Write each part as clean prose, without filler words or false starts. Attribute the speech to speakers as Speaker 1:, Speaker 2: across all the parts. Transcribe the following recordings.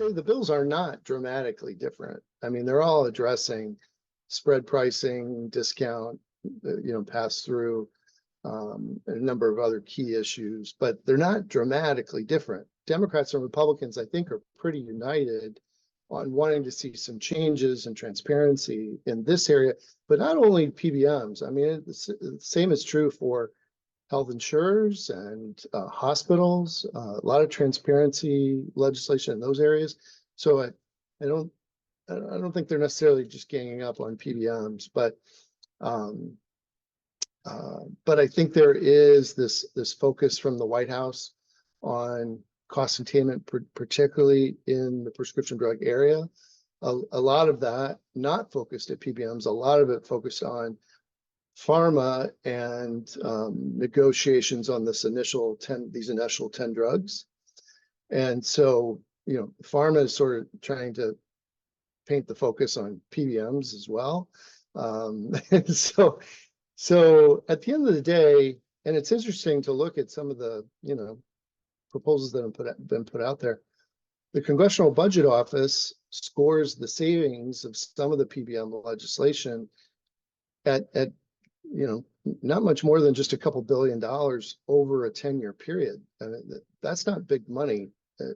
Speaker 1: say the bills are not dramatically different. I mean, they're all addressing spread pricing, discount, pass through, a number of other key issues, but they're not dramatically different. Democrats and Republicans, I think, are pretty united on wanting to see some changes and transparency in this area, but not only PBMs. I mean, the same is true for health insurers and hospitals, a lot of transparency legislation in those areas. So I don't think they're necessarily just ganging up on PBMs, but I think there is this focus from the White House on cost containment, particularly in the prescription drug area. A lot of that not focused at PBMs, a lot of it focused on pharma and negotiations on these initial 10 drugs. And so, pharma is sort of trying to paint the focus on PBMs as well. And so at the end of the day, and it's interesting to look at some of the, proposals that have been put out there. The Congressional Budget Office scores the savings of some of the PBM legislation at not much more than just a couple $2 billion over a 10-year period. And that's not big money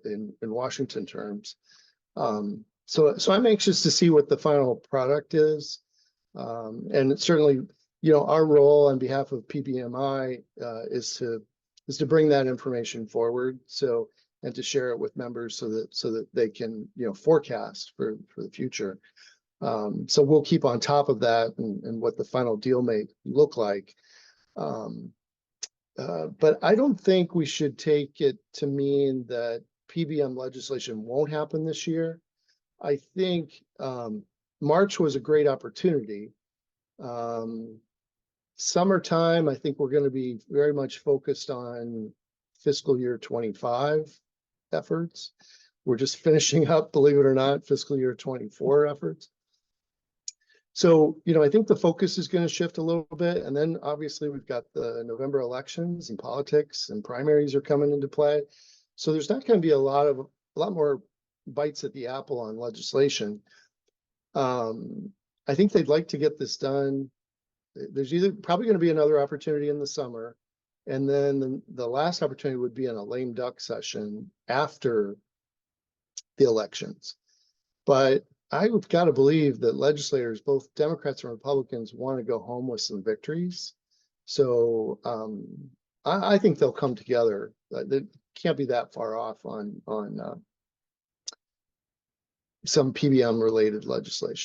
Speaker 1: in Washington terms. So I'm anxious to see what the final product is. And certainly, our role on behalf of PBMI is to bring that information forward. And to share it with members so that they can, forecast for the future. So we'll keep on top of that and what the final deal may look like. But I don't think we should take it to mean that PBM legislation won't happen this year. I think March was a great opportunity. Summertime, I think we're going to be very much focused on fiscal year 25 efforts. We're just finishing up, believe it or not, fiscal year 24 efforts. So, I think the focus is going to shift a little bit. And then obviously we've got the November elections and politics and primaries are coming into play. So there's not going to be a lot more bites at the apple on legislation. I think they'd like to get this done. There's probably going to be another opportunity in the summer. And then the last opportunity would be in a lame duck session after the elections. But I've got to believe that legislators, both Democrats and Republicans, want to go home with some victories. So I think they'll come together. They can't be that far off on some PBM related legislation.